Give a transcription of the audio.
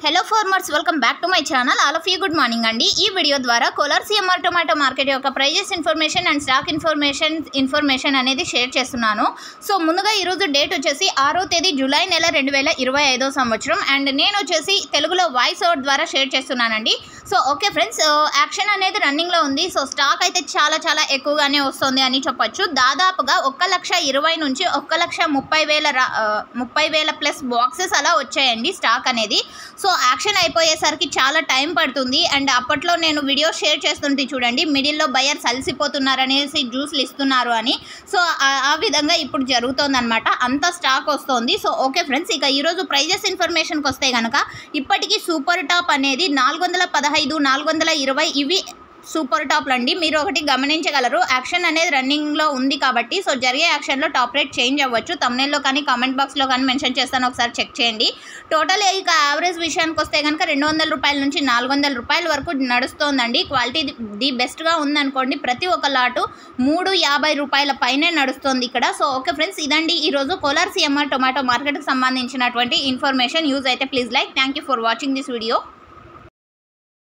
Hello farmers, welcome back to my channel. All of you good morning అండి. ఈ video ద్వారా Kolar CMR tomato market యొక్క prices information and stock information అనేది share చేస్తున్నాను. So ముందుగా ఈరోజు డేట్ వచ్చేసి 6వ తేదీ జూలై నెల 2025 సంవత్సరం. అండ్ నేను వచ్చేసి తెలుగులో వాయిస్ ఓవర్ ద్వారా షేర్ చేస్తున్నానండి. సో ఓకే ఫ్రెండ్స్, యాక్షన్ అనేది రన్నింగ్లో ఉంది. సో స్టాక్ అయితే చాలా ఎక్కువగానే వస్తుంది అని చెప్పొచ్చు. దాదాపుగా 1,20,000 నుంచి 1,30,000 ప్లస్ బాక్సెస్ అలా వచ్చాయండి స్టాక్ అనేది. సో యాక్షన్ అయిపోయేసరికి చాలా టైం పడుతుంది. అండ్ అప్పట్లో నేను వీడియో షేర్ చేస్తుంటే చూడండి, మిడిల్లో బయర్స్ అలసిపోతున్నారనేసి జ్యూస్లు ఇస్తున్నారు అని. సో ఆ విధంగా ఇప్పుడు జరుగుతుందన్నమాట, అంత స్టాక్ వస్తుంది. సో ఓకే ఫ్రెండ్స్, ఇక ఈరోజు ప్రైజెస్ ఇన్ఫర్మేషన్కి వస్తే కనుక ఇప్పటికీ సూపర్ టాప్ అనేది 415, 420 ఇవి సూపర్ టాప్లు అండి. మీరు ఒకటి గమనించగలరు, యాక్షన్ అనేది రన్నింగ్లో ఉంది కాబట్టి సో జరిగే యాక్షన్లో టాప్ రేట్ చేంజ్ అవ్వచ్చు. తమ్నెల్లో కానీ కామెంట్ బాక్స్లో కానీ మెన్షన్ చేస్తాను, ఒకసారి చెక్ చేయండి. టోటల్ ఇక యావరేజ్ విషయానికి వస్తే కనుక 200 రూపాయల నుంచి 400 రూపాయల వరకు నడుస్తోందండి. క్వాలిటీ ది బెస్ట్గా ఉందనుకోండి, ప్రతి ఒక్క లాటు 350 రూపాయల పైనే నడుస్తుంది ఇక్కడ. సో ఓకే ఫ్రెండ్స్, ఇదండి ఈరోజు కోలార్ సిఎంఆర్ టొమాటో మార్కెట్కి సంబంధించినటువంటి ఇన్ఫర్మేషన్. యూజ్ అయితే please like. Thank you for watching this video.